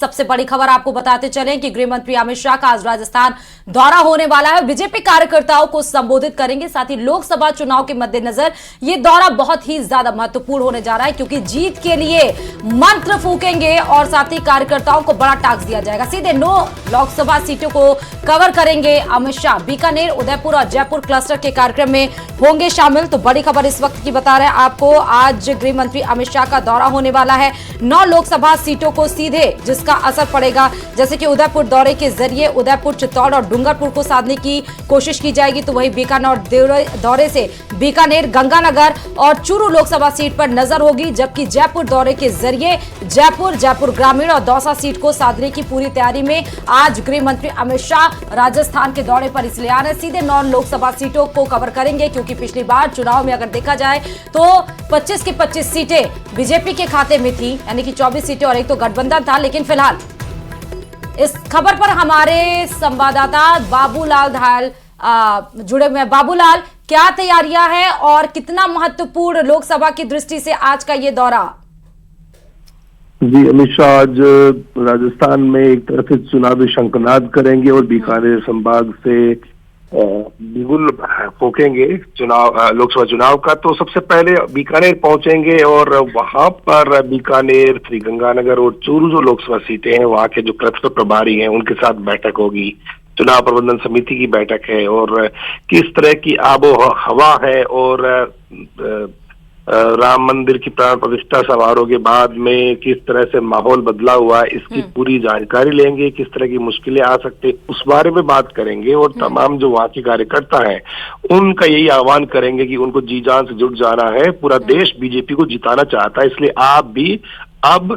सबसे बड़ी खबर आपको बताते चलें कि गृह मंत्री अमित शाह का आज राजस्थान दौरा होने वाला है। बीजेपी कार्यकर्ताओं को संबोधित करेंगे। साथ ही लोकसभा चुनाव के मद्देनजर ये दौरा बहुत ही ज्यादा महत्वपूर्ण होने जा रहा है, क्योंकि जीत के लिए मंत्र फूकेंगे और साथ ही कार्यकर्ताओं को बड़ा टास्क दिया जाएगा। सीधे 9 लोकसभा सीटों को कवर करेंगे अमित शाह। बीकानेर, उदयपुर और जयपुर क्लस्टर के कार्यक्रम में होंगे शामिल। तो बड़ी खबर इस वक्त की बता रहे हैं आपको, आज गृह मंत्री अमित शाह का दौरा होने वाला है। 9 लोकसभा सीटों को सीधे जिसका असर पड़ेगा, जैसे कि उदयपुर दौरे के जरिए उदयपुर, चित्तौड़ और डूंगरपुर को साधने की कोशिश की जाएगी। तो वही बीकानेर दौरे से बीकानेर, गंगानगर और चूरू लोकसभा सीट पर नजर होगी, जबकि जयपुर दौरे के जरिए जयपुर ग्रामीण और दौसा सीट को साधने की पूरी तैयारी में आज गृह मंत्री अमित शाह राजस्थान के दौरे पर इसलिए आ रहे हैं। सीधे 9 लोकसभा सीटों को कवर करेंगे, क्योंकि पिछली बार चुनाव में अगर देखा जाए तो 25 की 25 सीटें बीजेपी के खाते में थी, यानी कि 24 सीटें और एक तो गठबंधन था। लेकिन फिलहाल इस खबर पर हमारे संवाददाता बाबूलाल धायल जुड़े हुए हैं। बाबूलाल, क्या तैयारियां हैं और कितना महत्वपूर्ण लोकसभा की दृष्टि से आज का ये दौरा? जी, अमित शाह आज राजस्थान में एक तरह से चुनावी शंखनाद करेंगे और बीकानेर संभाग से बिगुल फूकेंगे लोकसभा चुनाव का। तो सबसे पहले बीकानेर पहुंचेंगे और वहां पर बीकानेर, श्रीगंगानगर और चूरू जो लोकसभा सीटें हैं, वहां के जो क्लस्टर प्रभारी हैं उनके साथ बैठक होगी। चुनाव प्रबंधन समिति की बैठक है और किस तरह की आबो हवा है और राम मंदिर की प्राण प्रतिष्ठा समारोह के बाद में किस तरह से माहौल बदला हुआ है, इसकी पूरी जानकारी लेंगे। किस तरह की मुश्किलें आ सकती है उस बारे में बात करेंगे और तमाम जो वहाँ के कार्यकर्ता हैं उनका यही आह्वान करेंगे कि उनको जी जान से जुट जाना है। पूरा देश बीजेपी को जिताना चाहता है, इसलिए आप भी अब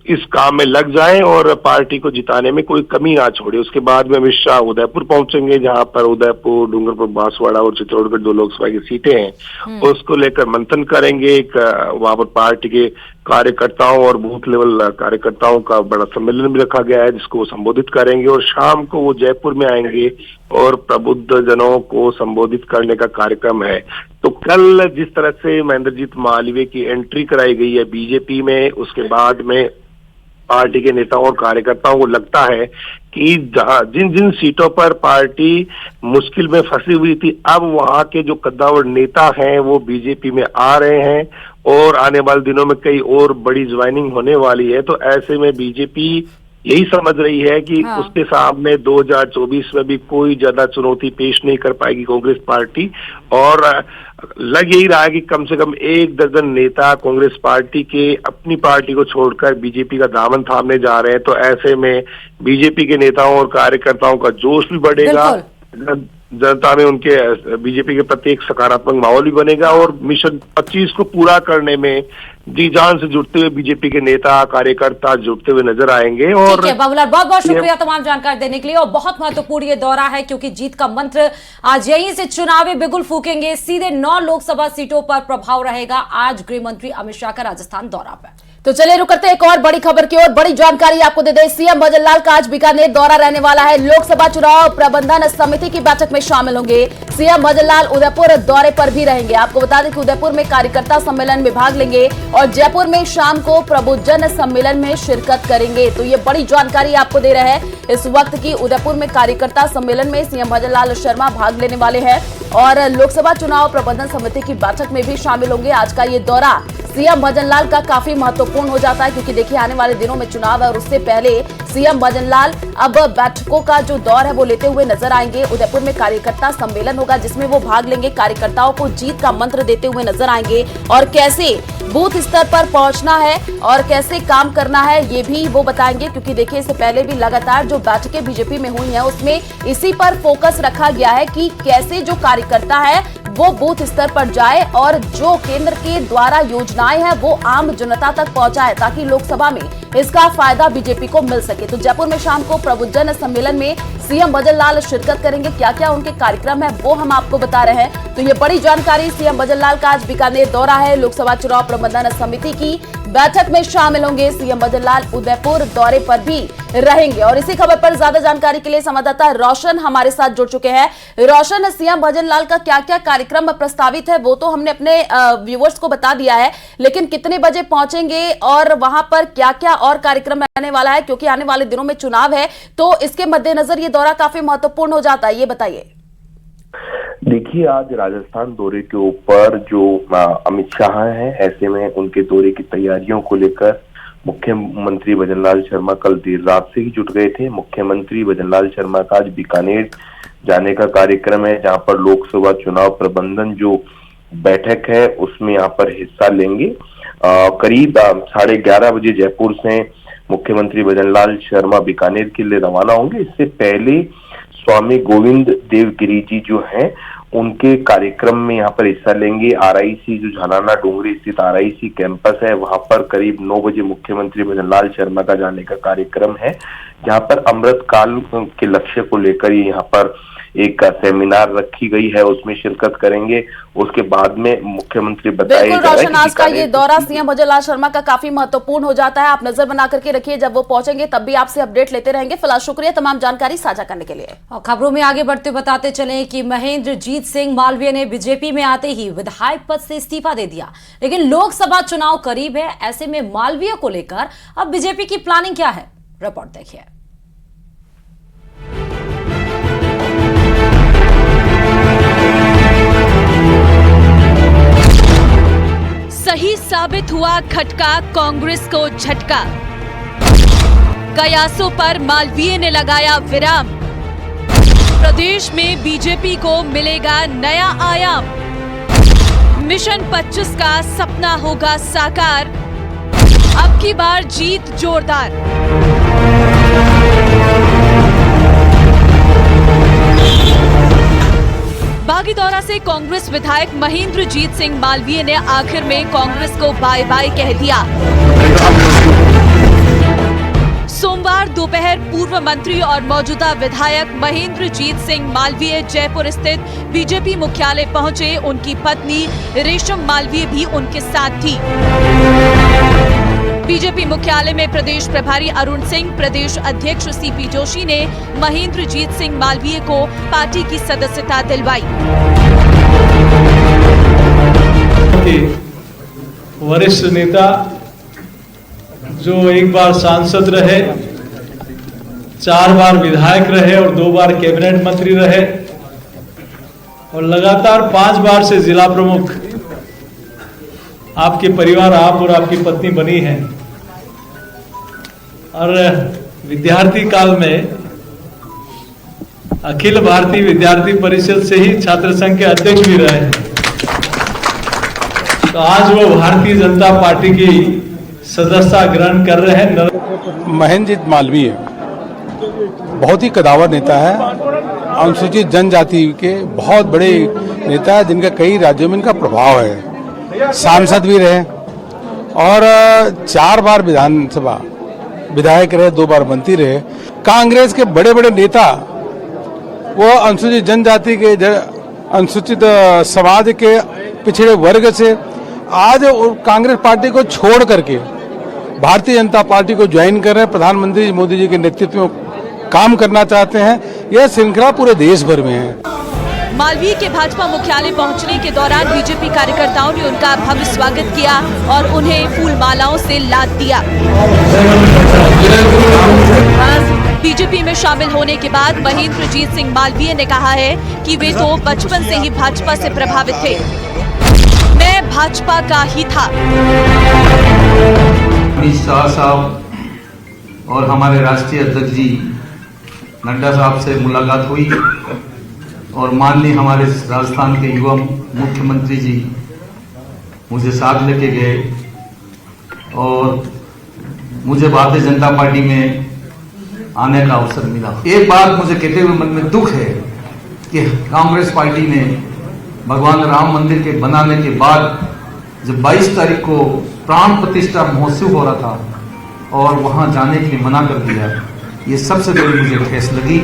इस काम में लग जाएं और पार्टी को जिताने में कोई कमी ना छोड़े। उसके बाद में अमित शाह उदयपुर पहुंचेंगे, जहां पर उदयपुर, डूंगरपुर, बांसवाड़ा और चित्तौड़गढ़ 2 लोकसभा की सीटें हैं, उसको लेकर मंथन करेंगे। वहां पर पार्टी के कार्यकर्ताओं और बूथ लेवल कार्यकर्ताओं का बड़ा सम्मेलन भी रखा गया है, जिसको वो संबोधित करेंगे। और शाम को वो जयपुर में आएंगे और प्रबुद्ध जनों को संबोधित करने का कार्यक्रम है। तो कल जिस तरह से महेंद्रजीत मालवीय की एंट्री कराई गई है बीजेपी में, उसके बाद में पार्टी के नेताओं और कार्यकर्ताओं को लगता है कि जिन जिन सीटों पर पार्टी मुश्किल में फंसी हुई थी, अब वहां के जो कद्दावर नेता हैं वो बीजेपी में आ रहे हैं और आने वाले दिनों में कई और बड़ी ज्वाइनिंग होने वाली है। तो ऐसे में बीजेपी यही समझ रही है कि उसके सामने 2024 में भी कोई ज्यादा चुनौती पेश नहीं कर पाएगी कांग्रेस पार्टी। और लग यही रहा है कि कम से कम 1 दर्जन नेता कांग्रेस पार्टी के अपनी पार्टी को छोड़कर बीजेपी का दामन थामने जा रहे हैं। तो ऐसे में बीजेपी के नेताओं और कार्यकर्ताओं का जोश भी बढ़ेगा, जनता में उनके बीजेपी के प्रति एक सकारात्मक माहौल भी बनेगा और मिशन 25 को पूरा करने में जी जान से जुटते हुए बीजेपी के नेता कार्यकर्ता जुटते हुए नजर आएंगे। और बाबूलाल, बहुत बहुत शुक्रिया तमाम जानकारी देने के लिए। और बहुत महत्वपूर्ण ये दौरा है, क्योंकि जीत का मंत्र आज यहीं से चुनावी बिगुल फूकेंगे। सीधे 9 लोकसभा सीटों पर प्रभाव रहेगा आज गृह मंत्री अमित शाह का राजस्थान दौरा पर। तो चलिए रुक करते हैं एक और बड़ी खबर की ओर। बड़ी जानकारी आपको दे दें, सीएम भजनलाल का आज बीकानेर दौरा रहने वाला है। लोकसभा चुनाव प्रबंधन समिति की बैठक में शामिल होंगे। सीएम भजनलाल उदयपुर दौरे पर भी रहेंगे। आपको बता दें कि उदयपुर में कार्यकर्ता सम्मेलन में भाग लेंगे और जयपुर में शाम को प्रबुद्धजन सम्मेलन में शिरकत करेंगे। तो ये बड़ी जानकारी आपको दे रहे हैं इस वक्त की। उदयपुर में कार्यकर्ता सम्मेलन में सीएम भजनलाल शर्मा भाग लेने वाले हैं और लोकसभा चुनाव प्रबंधन समिति की बैठक में भी शामिल होंगे। आज का ये दौरा सीएम भजनलाल का काफी महत्वपूर्ण हो जाता है, क्योंकि देखिए आने वाले दिनों में चुनाव है और उससे पहले सीएम भजनलाल अब बैठकों का जो दौर है वो लेते हुए नजर आएंगे। उदयपुर में कार्यकर्ता सम्मेलन होगा, जिसमें वो भाग लेंगे, कार्यकर्ताओं को जीत का मंत्र देते हुए नजर आएंगे और कैसे बूथ स्तर पर पहुंचना है और कैसे काम करना है ये भी वो बताएंगे। क्योंकि देखिए इससे पहले भी लगातार जो बैठकें बीजेपी में हुई हैं उसमें इसी पर फोकस रखा गया है कि कैसे जो कार्यकर्ता है वो बूथ स्तर पर जाए और जो केंद्र के द्वारा योजनाएं हैं वो आम जनता तक पहुंचाए, ताकि लोकसभा में इसका फायदा बीजेपी को मिल सके। तो जयपुर में शाम को प्रबुद्धजन सम्मेलन में सीएम भजनलाल शिरकत करेंगे। क्या क्या उनके कार्यक्रम है वो हम आपको बता रहे हैं। तो ये बड़ी जानकारी, सीएम भजनलाल का आज बीकानेर दौरा है। लोकसभा चुनाव प्रबंधन समिति की बैठक में शामिल होंगे। सीएम भजनलाल उदयपुर दौरे पर भी रहेंगे। और इसी खबर पर ज्यादा जानकारी के लिए संवाददाता रोशन हमारे साथ जुड़ चुके हैं। रोशन, सीएम भजनलाल का क्या क्या कार्यक्रम प्रस्तावित है वो तो हमने अपने व्यूअर्स को बता दिया है, लेकिन कितने बजे पहुंचेंगे और वहां पर क्या क्या और कार्यक्रम रहने वाला है, क्योंकि आने वाले दिनों में चुनाव है, तो इसके मद्देनजर ये दौरा काफी महत्वपूर्ण हो जाता है, ये बताइए। देखिए, आज राजस्थान दौरे के ऊपर जो अमित शाह हैं, ऐसे में उनके दौरे की तैयारियों को लेकर मुख्यमंत्री भजनलाल शर्मा कल देर रात से ही जुट गए थे। मुख्यमंत्री भजनलाल शर्मा का आज बीकानेर जाने का कार्यक्रम है, जहां पर लोकसभा चुनाव प्रबंधन जो बैठक है उसमें यहाँ पर हिस्सा लेंगे। करीब 11:30 बजे जयपुर से मुख्यमंत्री भजनलाल शर्मा बीकानेर के लिए रवाना होंगे। इससे पहले स्वामी गोविंद देवगिरी जी जो हैं उनके कार्यक्रम में यहाँ पर हिस्सा लेंगे। RIC जो झालाना डोंगरी स्थित RIC कैंपस है, वहां पर करीब 9 बजे मुख्यमंत्री भजनलाल शर्मा का जाने का कार्यक्रम है, जहां पर अमृत काल के लक्ष्य को लेकर यहाँ पर एक सेमिनार रखी गई है, उसमें शिरकत करेंगे। उसके बाद में मुख्यमंत्री बताएगा। बिल्कुल रोशन, आज का ये दौरा सीएम भजनलाल शर्मा का काफी महत्वपूर्ण हो जाता है। आप नजर बना करके रखिए, जब वो पहुंचेंगे तब भी आपसे अपडेट लेते रहेंगे। फिलहाल शुक्रिया तमाम जानकारी साझा करने के लिए। और खबरों में आगे बढ़ते बताते चले कि महेंद्रजीत सिंह मालवीय ने बीजेपी में आते ही विधायक पद से इस्तीफा दे दिया, लेकिन लोकसभा चुनाव करीब है, ऐसे में मालवीय को लेकर अब बीजेपी की प्लानिंग क्या है, रिपोर्ट देखिए। सही साबित हुआ खटका, कांग्रेस को झटका। कयासों पर मालवीय ने लगाया विराम। प्रदेश में बीजेपी को मिलेगा नया आयाम। मिशन 25 का सपना होगा साकार, अब की बार जीत जोरदार। बागीदौरा से कांग्रेस विधायक महेंद्रजीत सिंह मालवीय ने आखिर में कांग्रेस को बाय बाय कह दिया। सोमवार दोपहर पूर्व मंत्री और मौजूदा विधायक महेंद्रजीत सिंह मालवीय जयपुर स्थित बीजेपी मुख्यालय पहुंचे। उनकी पत्नी रेशम मालवीय भी उनके साथ थी। बीजेपी मुख्यालय में प्रदेश प्रभारी अरुण सिंह, प्रदेश अध्यक्ष CP जोशी ने महेंद्रजीत सिंह मालवीय को पार्टी की सदस्यता दिलवाई। वरिष्ठ नेता जो एक बार सांसद रहे, 4 बार विधायक रहे और 2 बार कैबिनेट मंत्री रहे और लगातार 5 बार से जिला प्रमुख आपके परिवार, आप और आपकी पत्नी बनी हैं। और विद्यार्थी काल में अखिल भारतीय विद्यार्थी परिषद से ही छात्र संघ के अध्यक्ष भी रहे हैं। तो आज वो भारतीय जनता पार्टी की सदस्यता ग्रहण कर रहे हैं। महेंद्रजीत मालवीय बहुत ही कदावर नेता है, अनुसूचित जनजाति के बहुत बड़े नेता है, जिनका कई राज्यों में इनका प्रभाव है। सांसद भी रहे और 4 बार विधानसभा विधायक रहे, 2 बार मंत्री रहे। कांग्रेस के बड़े बड़े नेता वो अनुसूचित जनजाति के, अनुसूचित समाज के पिछड़े वर्ग से आज कांग्रेस पार्टी को छोड़ करके भारतीय जनता पार्टी को ज्वाइन कर रहे हैं। प्रधानमंत्री मोदी जी के नेतृत्व में काम करना चाहते हैं। यह श्रृंखला पूरे देश भर में है। मालवीय के भाजपा मुख्यालय पहुंचने के दौरान बीजेपी कार्यकर्ताओं ने उनका भव्य स्वागत किया और उन्हें फूल मालाओं से लाद दिया। बीजेपी में शामिल होने के बाद महेंद्रजीत सिंह मालवीय ने कहा है कि वे तो बचपन से ही भाजपा से प्रभावित थे। मैं भाजपा का ही था। अमित शाह साहब और हमारे राष्ट्रीय अध्यक्ष जी नड्डा साहब से मुलाकात हुई और माननीय हमारे राजस्थान के युवा मुख्यमंत्री जी मुझे साथ लेके गए और मुझे भारतीय जनता पार्टी में आने का अवसर मिला। एक बात मुझे कहते हुए मन में दुख है कि कांग्रेस पार्टी ने भगवान राम मंदिर के बनाने के बाद जब 22 तारीख को प्राण प्रतिष्ठा महोत्सव हो रहा था और वहां जाने के लिए मना कर दिया, ये सबसे बड़ी मुझे ठेस लगी।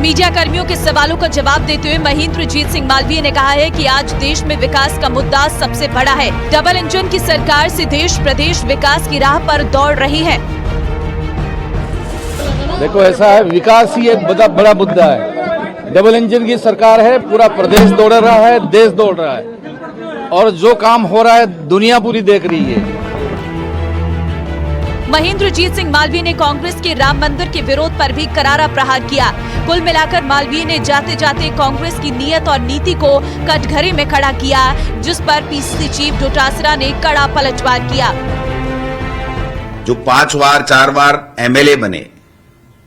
मीडिया कर्मियों के सवालों का जवाब देते हुए महेंद्रजीत सिंह मालवीय ने कहा है कि आज देश में विकास का मुद्दा सबसे बड़ा है। डबल इंजन की सरकार से देश प्रदेश विकास की राह पर दौड़ रही है। देखो ऐसा है, विकास ही एक बड़ा मुद्दा है। डबल इंजन की सरकार है, पूरा प्रदेश दौड़ रहा है, देश दौड़ रहा है और जो काम हो रहा है दुनिया पूरी देख रही है। महेंद्रजीत सिंह मालवीय ने कांग्रेस के राम मंदिर के विरोध पर भी करारा प्रहार किया। कुल मिलाकर मालवीय ने जाते जाते कांग्रेस की नीयत और नीति को कटघरे में खड़ा किया, जिस पर पीसीसी चीफ डोटासरा ने कड़ा पलटवार किया। जो 5 बार 4 बार एमएलए बने,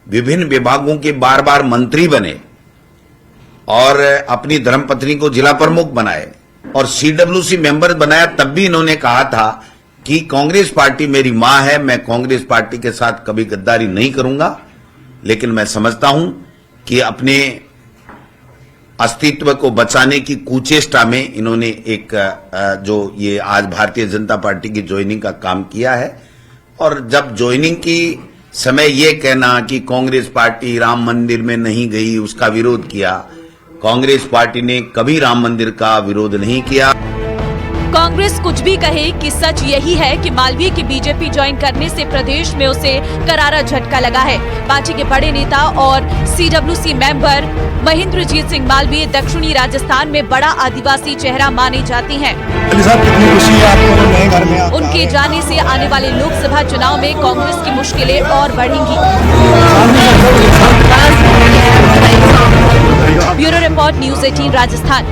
विभिन्न विभागों के बार मंत्री बने और अपनी धर्मपत्नी को जिला प्रमुख बनाए और सीडब्ल्यूसी मेंबर बनाया, तब भी इन्होंने कहा था कि कांग्रेस पार्टी मेरी मां है, मैं कांग्रेस पार्टी के साथ कभी गद्दारी नहीं करूंगा। लेकिन मैं समझता हूं कि अपने अस्तित्व को बचाने की कुचेष्टा में इन्होंने एक जो ये आज भारतीय जनता पार्टी की ज्वाइनिंग का काम किया है। और जब ज्वाइनिंग की समय ये कहना कि कांग्रेस पार्टी राम मंदिर में नहीं गई, उसका विरोध किया, कांग्रेस पार्टी ने कभी राम मंदिर का विरोध नहीं किया। कांग्रेस कुछ भी कहे कि सच यही है कि मालवीय के बीजेपी ज्वाइन करने से प्रदेश में उसे करारा झटका लगा है। पार्टी के बड़े नेता और सीडब्ल्यूसी मेंबर महेंद्रजीत सिंह मालवीय दक्षिणी राजस्थान में बड़ा आदिवासी चेहरा माने जाते हैं। उनके जाने से आने वाले लोकसभा चुनाव में कांग्रेस की मुश्किलें और बढ़ेंगी। Bureau report, news 18 Rajasthan.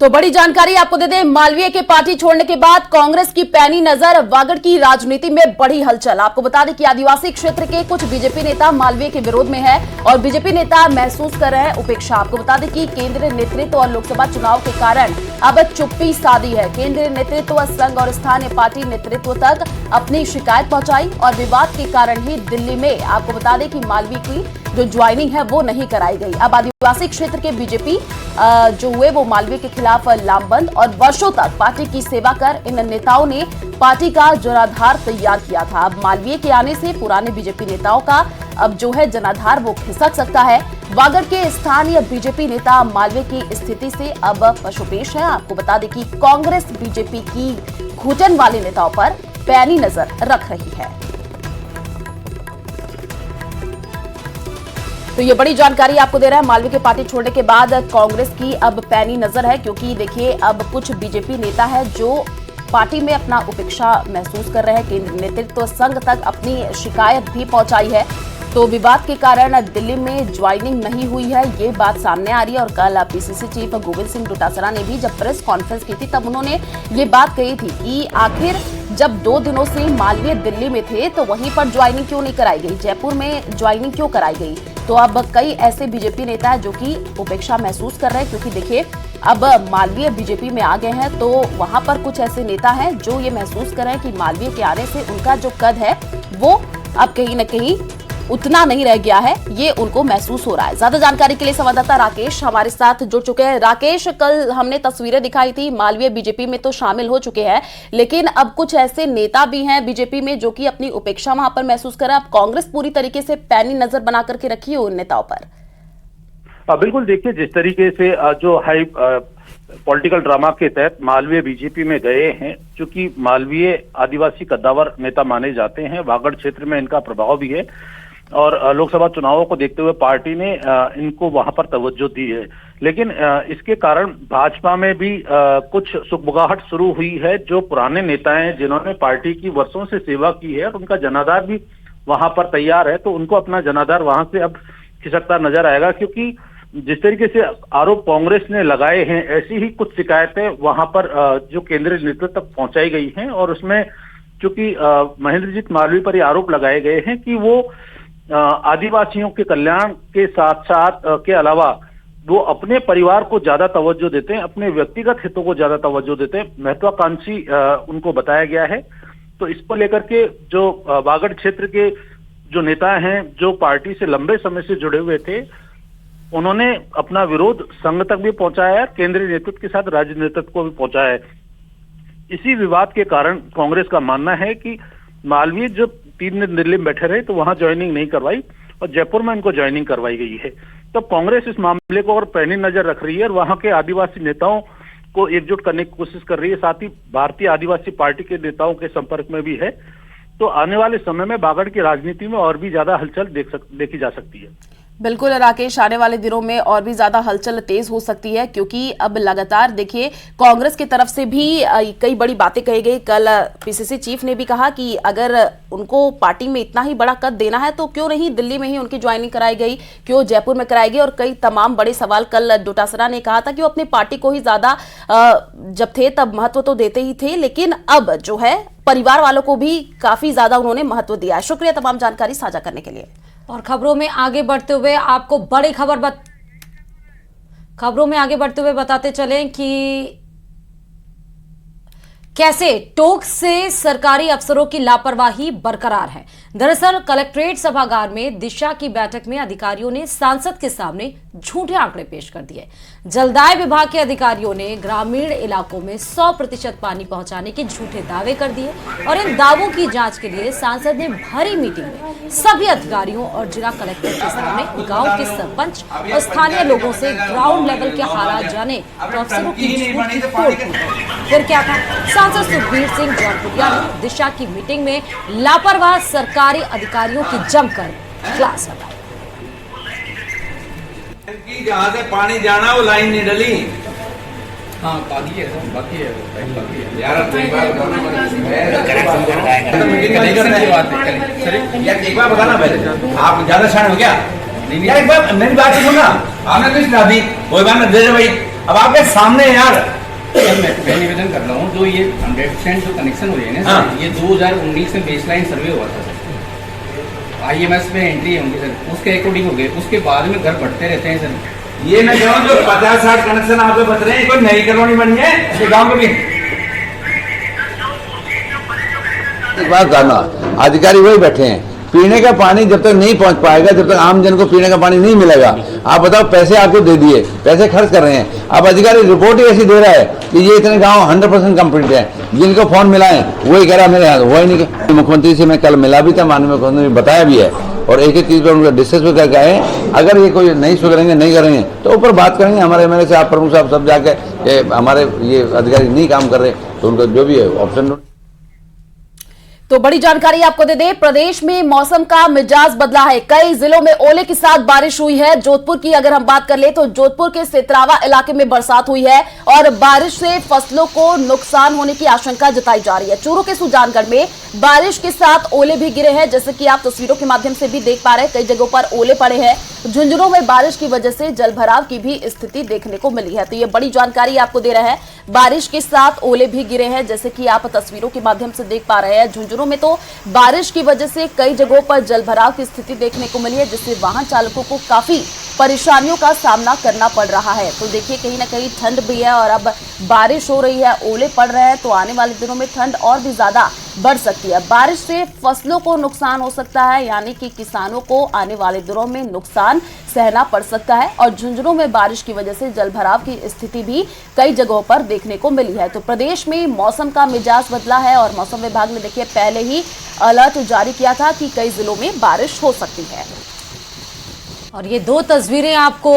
तो बड़ी जानकारी आपको दे दें, मालवीय के पार्टी छोड़ने के बाद कांग्रेस की पैनी नजर वागड़ की राजनीति में बड़ी हलचल। आपको बता दें कि आदिवासी क्षेत्र के कुछ बीजेपी नेता मालवीय के विरोध में है और बीजेपी नेता महसूस कर रहे हैं उपेक्षा। आपको बता दें कि केंद्रीय नेतृत्व और लोकसभा चुनाव के कारण अब चुप्पी साधी है। केंद्रीय नेतृत्व संघ और स्थानीय पार्टी नेतृत्व तक अपनी शिकायत पहुंचाई और विवाद के कारण ही दिल्ली में आपको बता दें कि मालवीय की जो ज्वाइनिंग है वो नहीं कराई गई। अब आदिवासी क्षेत्र के बीजेपी जो हुए वो मालवीय के खिलाफ लामबंद और वर्षों तक पार्टी की सेवा कर इन नेताओं ने पार्टी का जनाधार तैयार किया था। अब मालवीय के आने से पुराने बीजेपी नेताओं का अब जो है जनाधार वो खिसक सकता है। वागड़ के स्थानीय बीजेपी नेता मालवीय की स्थिति से अब पशुपेश है। आपको बता दें कि कांग्रेस बीजेपी की घुटन वाले नेताओं पर पैनी नजर रख रही है। तो ये बड़ी जानकारी आपको दे रहा है, मालवीय के पार्टी छोड़ने के बाद कांग्रेस की अब पैनी नजर है, क्योंकि देखिए अब कुछ बीजेपी नेता है जो पार्टी में अपना उपेक्षा महसूस कर रहे हैं। केंद्रीय नेतृत्व संघ तक अपनी शिकायत भी पहुंचाई है। तो विवाद के कारण दिल्ली में ज्वाइनिंग नहीं हुई है, ये बात सामने आ रही है। और कल पीसीसी चीफ गोविंद सिंह डोटासरा ने भी जब प्रेस कॉन्फ्रेंस की थी तब उन्होंने ये बात कही थी कि आखिर जब 2 दिनों से मालवीय दिल्ली में थे तो वहीं पर ज्वाइनिंग क्यों नहीं कराई गई, जयपुर में ज्वाइनिंग क्यों कराई गई। तो अब कई ऐसे बीजेपी नेता है जो कि उपेक्षा महसूस कर रहे हैं, क्योंकि देखिए अब मालवीय बीजेपी में आ गए हैं तो वहां पर कुछ ऐसे नेता हैं जो ये महसूस कर रहे हैं कि मालवीय के आने से उनका जो कद है वो अब कहीं न कहीं उतना नहीं रह गया है, ये उनको महसूस हो रहा है। ज्यादा जानकारी के लिए संवाददाता राकेश हमारे साथ जुड़ चुके हैं। राकेश, कल हमने तस्वीरें दिखाई थी, मालवीय बीजेपी में तो शामिल हो चुके हैं, लेकिन अब कुछ ऐसे नेता भी हैं बीजेपी में जो कि अपनी उपेक्षा वहां पर महसूस कर रहे हैं। अब कांग्रेस पूरी तरीके से पैनी नजर बना करके रखी है उन नेताओं पर। बिल्कुल, देखिए जिस तरीके से जो हाई पॉलिटिकल ड्रामा के तहत मालवीय बीजेपी में गए हैं, चूंकि मालवीय आदिवासी कद्दावर नेता माने जाते हैं, वागड़ क्षेत्र में इनका प्रभाव भी है और लोकसभा चुनावों को देखते हुए पार्टी ने इनको वहां पर तवज्जो दी है। लेकिन इसके कारण भाजपा में भी कुछ सुगबुगाहट शुरू हुई है। जो पुराने नेता हैं जिन्होंने पार्टी की वर्षों से सेवा की है और उनका जनाधार भी वहां पर तैयार है, तो उनको अपना जनाधार वहां से अब खिसकता नजर आएगा, क्योंकि जिस तरीके से आरोप कांग्रेस ने लगाए हैं ऐसी ही कुछ शिकायतें वहां पर जो केंद्रीय नेतृत्व तक पहुंचाई गई हैं। और उसमें चूंकि महेंद्रजीत मालवीय पर ये आरोप लगाए गए हैं कि वो आदिवासियों के कल्याण के साथ साथ के अलावा वो अपने परिवार को ज्यादा तवज्जो देते हैं, अपने व्यक्तिगत हितों को ज्यादा तवज्जो देते हैं, महत्वाकांक्षी उनको बताया गया है। तो इसको लेकर के जो वागड़ क्षेत्र के जो नेता हैं जो पार्टी से लंबे समय से जुड़े हुए थे, उन्होंने अपना विरोध संघ तक भी पहुंचाया है, केंद्रीय नेतृत्व के साथ राज्य नेतृत्व को भी पहुंचाया है। इसी विवाद के कारण कांग्रेस का मानना है कि मालवीय जो 3 दिन दिल्ली में बैठे रहे तो वहां ज्वाइनिंग नहीं करवाई और जयपुर में इनको ज्वाइनिंग करवाई गई है। तो कांग्रेस इस मामले को और पैनी नजर रख रही है और वहां के आदिवासी नेताओं को एकजुट करने की कोशिश कर रही है, साथ ही भारतीय आदिवासी पार्टी के नेताओं के संपर्क में भी है। तो आने वाले समय में वागड़ की राजनीति में और भी ज्यादा हलचल देखी जा सकती है। बिल्कुल राकेश, आने वाले दिनों में और भी ज्यादा हलचल तेज हो सकती है, क्योंकि अब लगातार देखिए कांग्रेस की तरफ से भी कई बड़ी बातें कही गई। कल पीसीसी चीफ ने भी कहा कि अगर उनको पार्टी में इतना ही बड़ा कद देना है तो क्यों नहीं दिल्ली में ही उनकी ज्वाइनिंग कराई गई, क्यों जयपुर में कराई गई, और कई तमाम बड़े सवाल। कल डोटासरा ने कहा था कि वो अपनी पार्टी को ही ज्यादा जब थे तब महत्व तो देते ही थे, लेकिन अब जो है परिवार वालों को भी काफी ज्यादा उन्होंने महत्व दिया है। शुक्रिया तमाम जानकारी साझा करने के लिए। और खबरों में आगे बढ़ते हुए आपको बड़ी खबरों में आगे बढ़ते हुए बताते चलें कि कैसे टोक से सरकारी अफसरों की लापरवाही बरकरार है। दरअसल कलेक्ट्रेट सभागार में दिशा की बैठक में अधिकारियों ने सांसद के सामने झूठे आंकड़े पेश कर दिए। जलदाय विभाग के अधिकारियों ने ग्रामीण इलाकों में 100% पानी पहुंचाने के झूठे दावे कर दिए और इन दावों की जांच के लिए सांसद ने भरी मीटिंग में सभी अधिकारियों और जिला कलेक्टर के सामने गांव के सरपंच और स्थानीय लोगों से ग्राउंड लेवल के हालात जाने और अफसरों की झूठी तोड़ फोड़। फिर क्या था? सांसद सुखबीर सिंह जौनपुरिया ने दिशा की मीटिंग में लापरवाह सरकारी अधिकारियों की जमकर क्लास लगाई। जहाँ से पानी जाना वो लाइन नहीं डली। हाँ बाकी है यार कनेक्शन एक बार बताना पहले, आप ज्यादा शान हो क्या? यार एक बार मेरी बात सुनना, आपने कुछ ना दी कोई बात ना दे भाई, अब आपके सामने यार मैं निवेदन कर रहा हूँ, जो ये 100% जो कनेक्शन हो रही है ना सर, ये 2019 में बेसलाइन सर्वे हुआ था सर, IMS में एंट्री होंगी सर, उसके अकॉर्डिंग हो गए, उसके बाद में घर बढ़ते रहते हैं सर। ये मैं कह रहा हूँ जो 50-60 कनेक्शन आपको बच रहे हैं, कोई नई कॉलोनी बनी है गाँव के भी। एक बात करना, अधिकारी वही बैठे हैं, पीने का पानी जब तक नहीं पहुंच पाएगा, जब तक आम जन को पीने का पानी नहीं मिलेगा। आप बताओ, पैसे आपको दे दिए, पैसे खर्च कर रहे हैं, अब अधिकारी रिपोर्ट ही ऐसी दे रहा है कि ये इतने गांव 100% कंप्लीट है, जिनको फोन मिलाएं वही कह रहा मेरे यहाँ हुआ ही नहीं। मुख्यमंत्री से मैं कल मिला भी था, माननीय मुख्यमंत्री ने बताया भी है और एक एक चीज पर उनका डिस्कस भी करके आए। अगर ये कोई नहीं सुधरेंगे, नहीं करेंगे तो ऊपर बात करेंगे हमारे MLA से, आप प्रमुख साहब सब जाके हमारे ये अधिकारी नहीं काम कर रहे तो उनका जो भी है ऑप्शन। तो बड़ी जानकारी आपको दे दें, प्रदेश में मौसम का मिजाज बदला है। कई जिलों में ओले के साथ बारिश हुई है। जोधपुर की अगर हम बात कर ले तो जोधपुर के सेतरावा इलाके में बरसात हुई है और बारिश से फसलों को नुकसान होने की आशंका जताई जा रही है। चूरू के सुजानगढ़ में बारिश के साथ ओले भी गिरे हैं, जैसे कि आप तस्वीरों के माध्यम से भी देख पा रहे हैं। कई जगहों पर ओले पड़े हैं। झुंझुनू में बारिश की वजह से जलभराव की भी स्थिति देखने को मिली है। तो ये बड़ी जानकारी आपको दे रहे हैं, बारिश के साथ ओले भी गिरे हैं, जैसे कि आप तस्वीरों के माध्यम से देख पा रहे हैं। झुंझुनू में तो बारिश की वजह से कई जगहों पर जलभराव की स्थिति देखने को मिली है, जिससे वाहन चालकों को काफी परेशानियों का सामना करना पड़ रहा है। तो देखिए, कहीं ना कहीं ठंड भी है और अब बारिश हो रही है, ओले पड़ रहे हैं, तो आने वाले दिनों में ठंड और भी ज्यादा बढ़ सकती है। बारिश से फसलों को नुकसान हो सकता है, यानी कि किसानों को आने वाले दिनों में नुकसान सहना पड़ सकता है। और झुंझुनू में बारिश की वजह से जलभराव की स्थिति भी कई जगहों पर देखने को मिली है। तो प्रदेश में मौसम का मिजाज बदला है और मौसम विभाग ने देखिए पहले ही अलर्ट जारी किया था कि कई जिलों में बारिश हो सकती है। और ये दो तस्वीरें आपको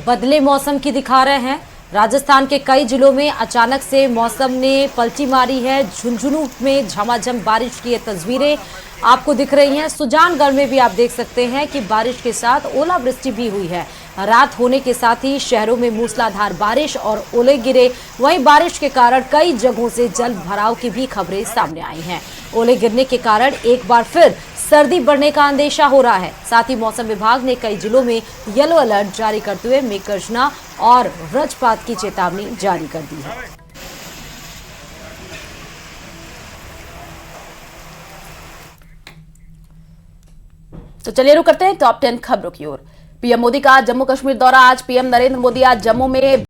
बदले मौसम की दिखा रहे हैं। राजस्थान के कई जिलों में अचानक से मौसम ने पलटी मारी है। झुंझुनू में झमाझम बारिश की ये तस्वीरें आपको दिख रही हैं। सुजानगढ़ में भी आप देख सकते हैं कि बारिश के साथ ओलावृष्टि भी हुई है। रात होने के साथ ही शहरों में मूसलाधार बारिश और ओले गिरे। वहीं बारिश के कारण कई जगहों से जल भराव की भी खबरें सामने आई हैं। ओले गिरने के कारण एक बार फिर सर्दी बढ़ने का अंदेशा हो रहा है। साथ ही मौसम विभाग ने कई जिलों में येलो अलर्ट जारी करते हुए मेघगर्जना और वज्रपात की चेतावनी जारी कर दी है। तो चलिए रुक करते हैं टॉप 10 खबरों की ओर। पीएम मोदी का जम्मू कश्मीर दौरा। आज पीएम नरेंद्र मोदी आज जम्मू में